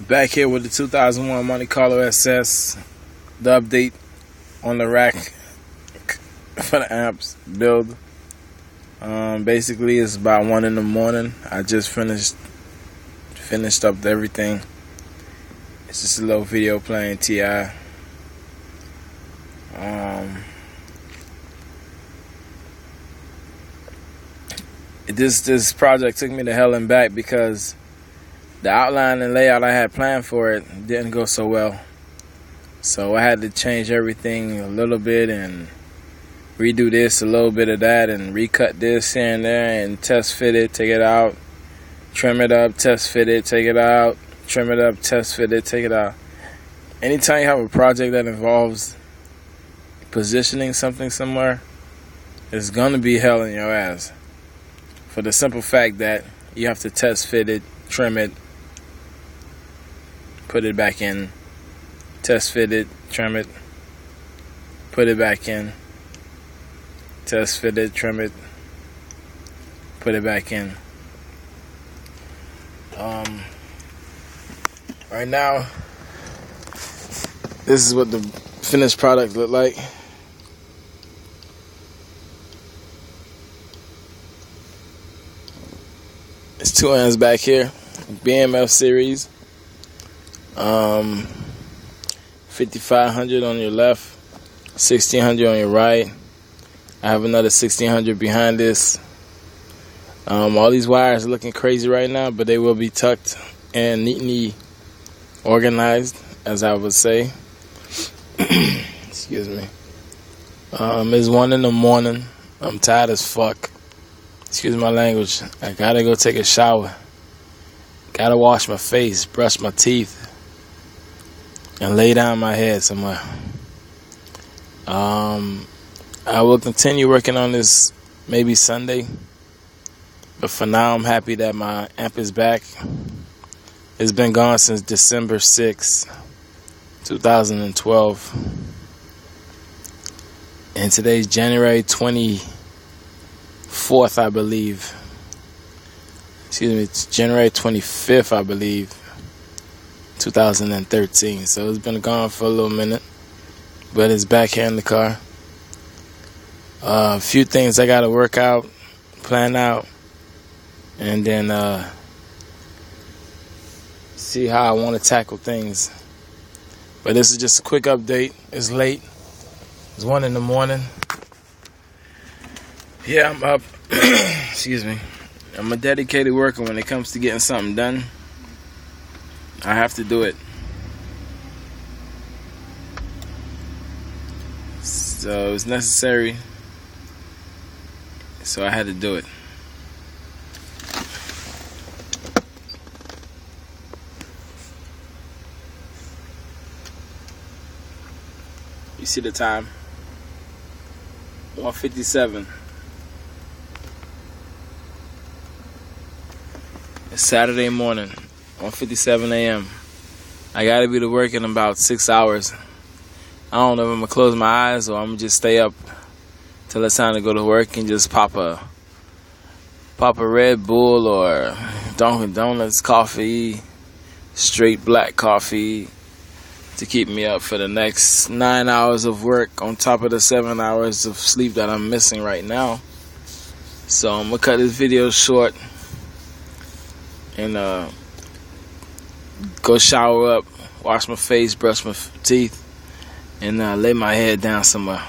Back here with the 2001 Monte Carlo SS, the update on the rack for the amps build. Basically, it's about 1 in the morning. I just finished up everything. It's just a little video playing T.I. This project took me to hell and back because the outline and layout I had planned for it didn't go so well. So I had to change everything a little bit and redo this, a little bit of that, and recut this here and there and test fit it, take it out, trim it up, test fit it, take it out, trim it up, test fit it, take it out. Anytime you have a project that involves positioning something somewhere, it's gonna be hell in your ass. For the simple fact that you have to test fit it, trim it, put it back in, test fit it, trim it, put it back in, test fit it, trim it, put it back in. Right now, this is what the finished product look like. It's 2 amps back here, BMF series, 5500 on your left, 1600 on your right. I have another 1600 behind this. All these wires are looking crazy right now, but they will be tucked and neatly organized, as I would say. Excuse me. It's 1 in the morning. I'm tired as fuck. Excuse my language. I gotta go take a shower. Gotta wash my face, brush my teeth, and lay down my head somewhere. I will continue working on this maybe Sunday. But for now, I'm happy that my amp is back. It's been gone since December 6, 2012. And today's January 24th, I believe. Excuse me, it's January 25th, I believe, 2013. So it's been gone for a little minute, but it's back here in the car. A few things I gotta work out, plan out, and then see how I want to tackle things. But this is just a quick update. It's late. It's 1 in the morning. Yeah, I'm up. Excuse me. I'm a dedicated worker when it comes to getting something done. I have to do it. So it's necessary. So I had to do it. You see the time? 1:57. It's Saturday morning, 1:57 a.m. I gotta be to work in about 6 hours. I don't know if I'm gonna close my eyes or I'm gonna just stay up till it's time to go to work and just pop a Red Bull or Dunkin' Donuts coffee, straight black coffee, to keep me up for the next 9 hours of work on top of the 7 hours of sleep that I'm missing right now. So I'm gonna cut this video short and go shower up, wash my face, brush my teeth, and lay my head down somewhere.